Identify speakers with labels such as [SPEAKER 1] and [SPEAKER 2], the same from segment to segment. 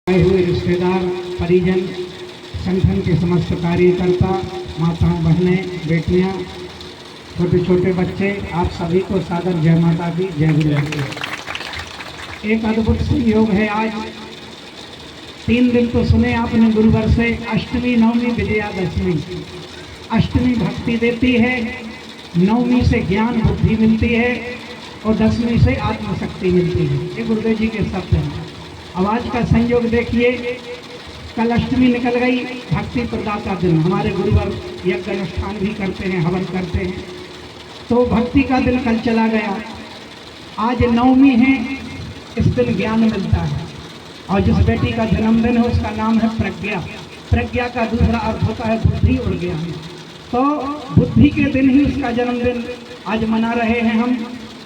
[SPEAKER 1] आए हुए रिश्तेदार, परिजन, संगठन के समस्त कार्यकर्ता, माताएं, बहनें, बेटियां, छोटे छोटे बच्चे, आप सभी को सादर जय माता दी, जय गुरु। एक अद्भुत संयोग है आज। 3 दिन तो सुने आपने गुरुवर से, अष्टमी, नवमी, विजयादशमी। अष्टमी भक्ति देती है, नवमी से ज्ञान बुद्धि मिलती है और दशमी से आत्मशक्ति मिलती है। ये गुरुदेव जी के शब्द हैं। अब आज का संयोग देखिए, कल अष्टमी निकल गई, भक्ति प्रदाता दिन। हमारे गुरुवर यज्ञ अनुष्ठान भी करते हैं, हवन करते हैं, तो भक्ति का दिन कल चला गया। आज नवमी है, इस दिन ज्ञान मिलता है। और जिस बेटी का जन्मदिन है उसका नाम है प्रज्ञा। प्रज्ञा का दूसरा अर्थ होता है बुद्धि और ज्ञान। तो बुद्धि के दिन ही उसका जन्मदिन आज मना रहे हैं हम।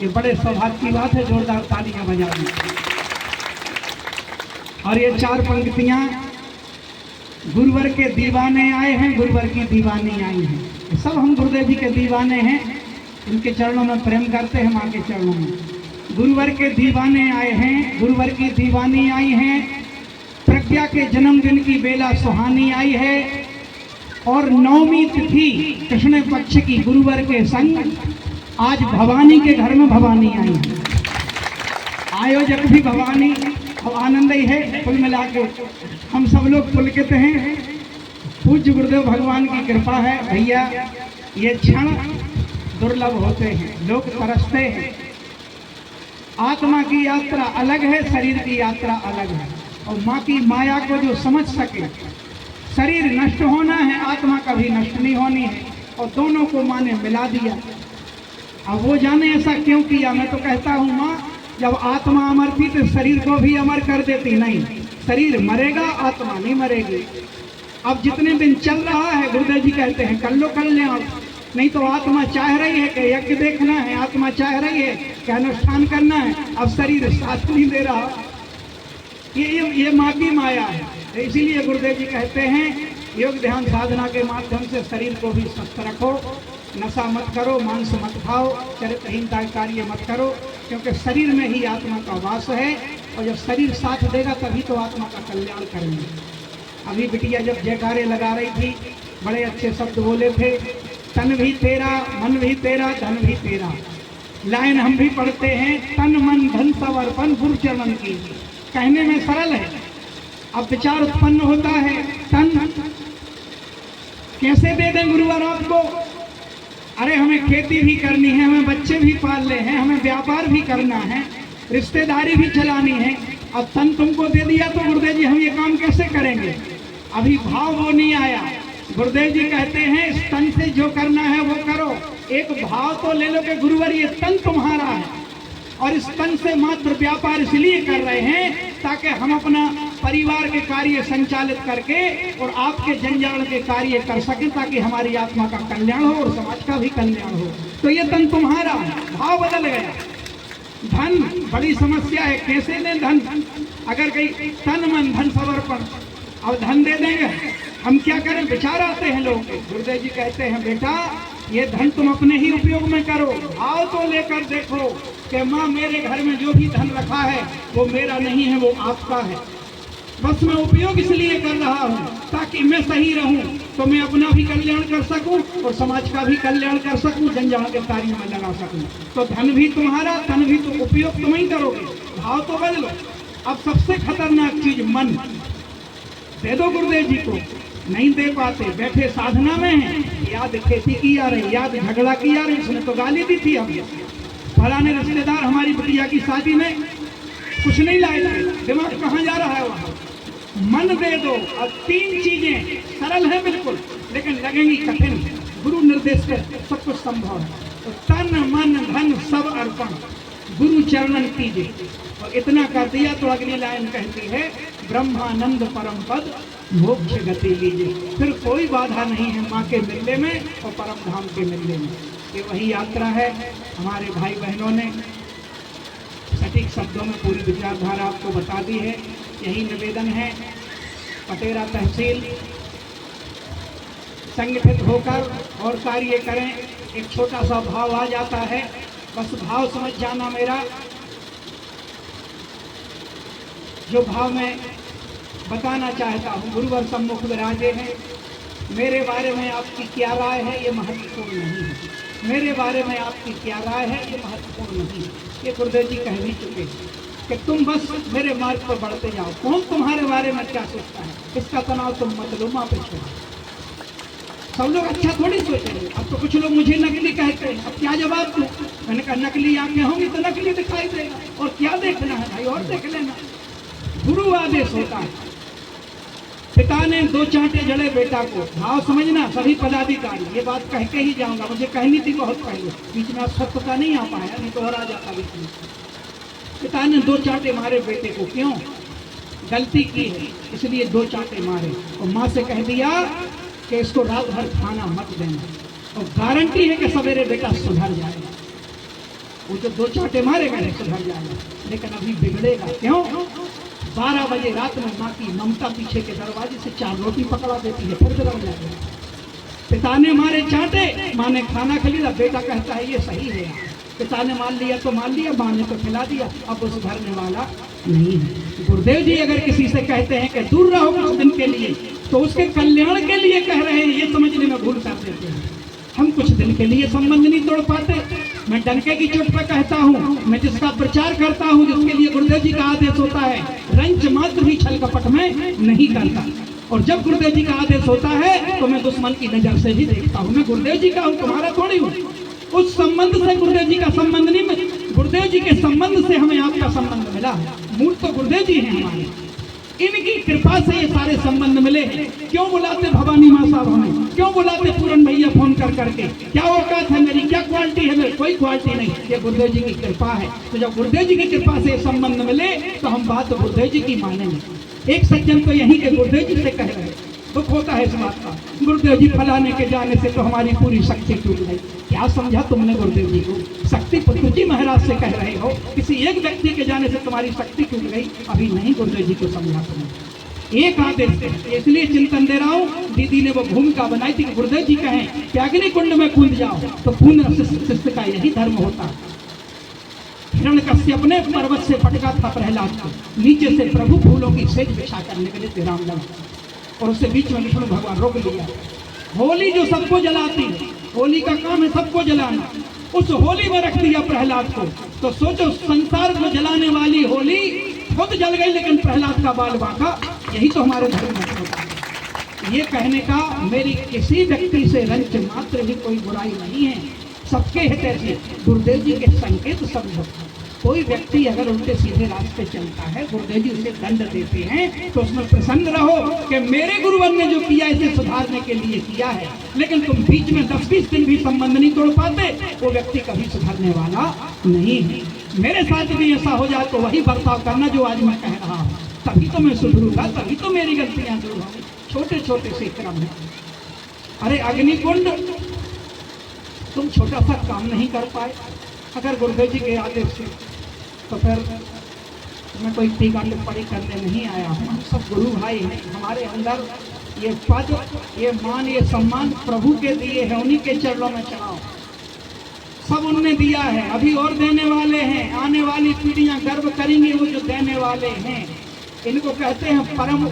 [SPEAKER 1] ये बड़े सौभाग्य की बात है, जोरदार तालियां बजा दें। और ये 4 पंक्तियां, गुरुवर के दीवाने आए हैं, गुरुवर की दीवानी आई हैं। सब हम गुरुदेव जी के दीवाने हैं, इनके चरणों में प्रेम करते हैं, माँ के चरणों में। गुरुवर के दीवाने आए हैं, गुरुवर की दीवानी आई हैं। प्रज्ञा के जन्मदिन की बेला सुहानी आई है। और नवमी तिथि कृष्ण पक्ष की गुरुवर के संग आज भवानी के घर में भवानी आई है। आयोजक भी भवानी, अब आनंद ही है। कुल मिला के हम सब लोग पुलकित हैं। पूज्य गुरुदेव भगवान की कृपा है। भैया, ये क्षण दुर्लभ होते हैं, लोग तरसते हैं। आत्मा की यात्रा अलग है, शरीर की यात्रा अलग है। और माँ की माया को जो समझ सके, शरीर नष्ट होना है, आत्मा कभी नष्ट नहीं होनी है। और दोनों को माँ ने मिला दिया। अब वो जाने ऐसा क्यों किया। मैं तो कहता हूँ माँ, जब आत्मा अमर थी तो शरीर को भी अमर कर देती। नहीं, शरीर मरेगा, आत्मा नहीं मरेगी। अब जितने दिन चल रहा है, गुरुदेव जी कहते हैं कर लो, कर ले। और नहीं तो आत्मा चाह रही है कि यज्ञ देखना है, आत्मा चाह रही है कि अनुष्ठान करना है, अब शरीर साथ नहीं दे रहा। ये माँ की माया है। इसीलिए गुरुदेव जी कहते हैं योग ध्यान साधना के माध्यम से शरीर को भी स्वस्थ रखो। नशा मत करो, मांस मत खाओ, चरित्रहीनता कार्य मत करो, क्योंकि शरीर में ही आत्मा का वास है। और जब शरीर साथ देगा तभी तो आत्मा का कल्याण करेंगे। अभी बिटिया जब जयकारे लगा रही थी, बड़े अच्छे शब्द बोले थे, तन भी तेरा, मन भी तेरा, धन भी तेरा। लाइन हम भी पढ़ते हैं, तन मन धन सब अर्पण गुरु चरण की। कहने में सरल है, अब विचार उत्पन्न होता है, तन कैसे दे दें गुरुवर आपको। अरे हमें खेती भी करनी है, हमें बच्चे भी पालने हैं, हमें व्यापार भी करना है, रिश्तेदारी भी चलानी है। अब तन तुमको दे दिया तो गुरुदेव जी हम ये काम कैसे करेंगे। अभी भाव वो नहीं आया। गुरुदेव जी कहते हैं इस तन से जो करना है वो करो। एक भाव तो ले लो कि गुरुवर ये तन तुम्हारा है, और इस तन से मात्र व्यापार इसलिए कर रहे हैं ताकि हम अपना परिवार के कार्य संचालित करके और आपके जंजाल के कार्य कर सकें, ताकि हमारी आत्मा का कल्याण हो और समाज का भी कल्याण हो। तो ये तन तुम्हारा है, भाव बदल गया। धन बड़ी समस्या है, कैसे दें धन। अगर कहीं तन मन धन समर्पण, अब धन दे देंगे, हम क्या करें। विचार आते हैं लोग। गुरुदेव जी कहते हैं बेटा ये धन तुम अपने ही उपयोग में करो। भाव तो लेकर देखो कि माँ मेरे घर में जो भी धन रखा है वो मेरा नहीं है, वो आपका है। बस मैं उपयोग इसलिए कर रहा हूँ ताकि मैं सही रहूँ, तो मैं अपना भी कल्याण कर सकूँ और समाज का भी कल्याण कर सकूँ, जनजाण के कार्य में लगा सकूँ। तो धन भी तुम्हारा, तन भी तो उपयोग तुम ही करोगे। भाव तो बदलो। अब सबसे खतरनाक चीज मन। दे दो गुरुदेव जी को, नहीं दे पाते, बैठे साधना में हैं, याद खेती की आ रही, याद झगड़ा की आ रही। उसने तो गाली दी थी। हम फलाने रिश्तेदार हमारी बिटिया की शादी में कुछ नहीं लाए थे, दिमाग कहाँ जा रहा है वहाँ। मन दे दो। अब 3 चीजें सरल है बिल्कुल, लेकिन लगेंगी कठिन। गुरु निर्देश से सब कुछ संभव है। तो तन मन धन सब अर्पण गुरु चरणन कीजिए। और इतना कर दिया तो अगली लाइन कहती है ब्रह्मानंद परम पद मोक्ष गति लीजिए। फिर कोई बाधा नहीं है माँ के मिलने में और परम धाम के मिलने में। ये वही यात्रा है। हमारे भाई बहनों ने सटीक शब्दों में पूरी विचारधारा आपको बता दी है। यही निवेदन है, पटेरा तहसील संगठित होकर और कार्य करें। एक छोटा सा भाव आ जाता है, बस भाव समझ जाना मेरा। जो भाव में बताना चाहता हूँ, गुरुवर सम्मुख विराजे हैं। मेरे बारे में आपकी क्या राय है ये महत्वपूर्ण नहीं है। मेरे बारे में आपकी क्या राय है ये महत्वपूर्ण नहीं है। ये गुरुदेव जी कह भी चुके हैं कि तुम बस मेरे मार्ग पर बढ़ते जाओ। कौन तुम्हारे बारे में क्या सोचता है इसका तनाव तुम मत लो, माँ पे छोड़ो। सब लोग अच्छा थोड़ी सोचेंगे। अब तो कुछ लोग मुझे नकली कहते हैं, अब क्या जवाब दूं? मैंने कहा नकली आंखें होंगी तो नकली दिखाई देगा, और क्या देखना है भाई, और देख लेना। गुरु आदेश होता है। पिता ने 2 चांटे जड़े बेटा को, भाव समझना सभी पदाधिकारी, ये बात कह के ही जाऊंगा, मुझे कहनी थी बहुत पहले, बीच में अस्पष्टता नहीं आ पाया, नहीं तो और आ जाता बीच में। पिता ने 2 चांटे मारे बेटे को, क्यों? गलती की है इसलिए 2 चांटे मारे, और माँ से कह दिया कि इसको रात भर खाना मत देना, और गारंटी है कि सवेरे बेटा सुधर जाएगा। वो जो 2 चांटे मारेगा नहीं सुधर जाएगा, लेकिन अभी बिगड़ेगा। क्यों? 12 बजे रात में माँ की ममता पीछे के दरवाजे से 4 रोटी पकड़ा देती है, फिर बिगड़ जाएगा। पिता ने मारे चांटे, माँ ने खाना खिलाया, बेटा कहता है ये सही है। पिता ने मान लिया तो मान लिया, माँ ने तो खिला दिया, अब वो सुधरने वाला नहीं है। गुरुदेव जी अगर किसी से कहते हैं कि दूर रहो कुछ दिन के लिए, तो उसके कल्याण के लिए कह रहे हैं, ये समझने में भूल कर देते हैं। हम कुछ दिन के लिए संबंध नहीं तोड़ पाते। मैं डंके की चोट पर कहता हूँ, मैं जिसका प्रचार करता हूँ, जिसके लिए गुरुदेव जी का आदेश होता है, रंच मात्र भी छल कपट में नहीं करता। और जब गुरुदेव जी का आदेश होता है तो मैं दुश्मन की नजर से भी देखता हूँ। मैं गुरुदेव जी का हूँ, तुम्हारा थोड़ी हूँ। उस संबंध से गुरुदेव जी का संबंध नहीं, गुरुदेव जी के संबंध से हमें आपका संबंध मिला है। मूल तो गुरुदेव जी हैं हमारे, इनकी कृपा से ये सारे संबंध मिले हैं। क्यों बुलाते भवानी माँ साहब हमें, क्यों बुलाते पूरन भैया फोन कर करके? क्या औकात है मेरी, क्या क्वालिटी है मेरी? कोई क्वालिटी नहीं, ये गुरुदेव जी की कृपा है। तो जब गुरुदेव जी की कृपा से संबंध मिले तो हम बात गुरुदेव जी की मानेंगे। एक सज्जन तो यही के गुरुदेव जी से कह रहे हैं, दुख होता है इस बात का, गुरुदेव जी फलाने के जाने से तो हमारी पूरी शक्ति टूट गई। क्या समझा तुमने गुरुदेव जी को? शक्ति पुत्र जी महाराज से कह रहे हो, किसी एक व्यक्ति के जाने से तुम्हारी शक्ति टूट गई? अभी नहीं गुरुदेव जी को समझा तुमने। एक आदेश है, इसलिए चिंतन दे रहा हूँ। दीदी ने वो भूमिका बनाई थी कि गुरुदेव जी कहें कि अग्नि कुंड में कूद जाओ, तो पूर्ण शिष्य का यही धर्म होता है। हिरण्यकश्यप ने पर्वत से पटका था प्रहलाद को, नीचे से प्रभु फूलों की सेज बिछा कर निकले थे राम लगा, और उससे बीच में विष्णु भगवान रोक लिया। होली जो सबको जलाती है, होली का काम है सबको जलाना, उस होली में रख दिया प्रहलाद को। तो सोचो, संसार को जलाने वाली होली खुद जल गई, लेकिन प्रहलाद का बाल बांका। यही तो हमारे धर्म में होता है। ये कहने का मेरी किसी व्यक्ति से रंच मात्र भी कोई बुराई नहीं है। सबके हित ऐसे गुरुदेव जी के संकेत समझो। कोई व्यक्ति अगर उल्टे सीधे रास्ते चलता है, गुरुदेव जी उसे दंड देते हैं, तो उसमें प्रसन्न रहो कि मेरे गुरुवर ने जो किया इसे सुधारने के लिए किया है। लेकिन तुम बीच में 10-20 दिन भी संबंध नहीं तोड़ पाते, वो व्यक्ति कभी सुधरने वाला नहीं है। मेरे साथ भी ऐसा हो जाए तो वही बर्ताव करना जो आज मैं कह रहा हूँ, तभी तो मैं सुधरूंगा, तभी तो मेरी गलतियां दूर होंगी। छोटे छोटे से क्रम है। अरे अग्निकुंड, तुम छोटा सा काम नहीं कर पाए अगर गुरुदेव जी के आदेश से, तो फिर मैं कोई टीका टिप्पणी करने नहीं आया हूँ। हम सब गुरु भाई हैं। हमारे अंदर ये पद, ये मान, ये सम्मान प्रभु के दिए हैं, उन्हीं के चरणों में चढ़ाओ। सब उनने दिया है, अभी और देने वाले हैं। आने वाली पीढ़ियां गर्व करेंगी वो जो देने वाले हैं। इनको कहते हैं परम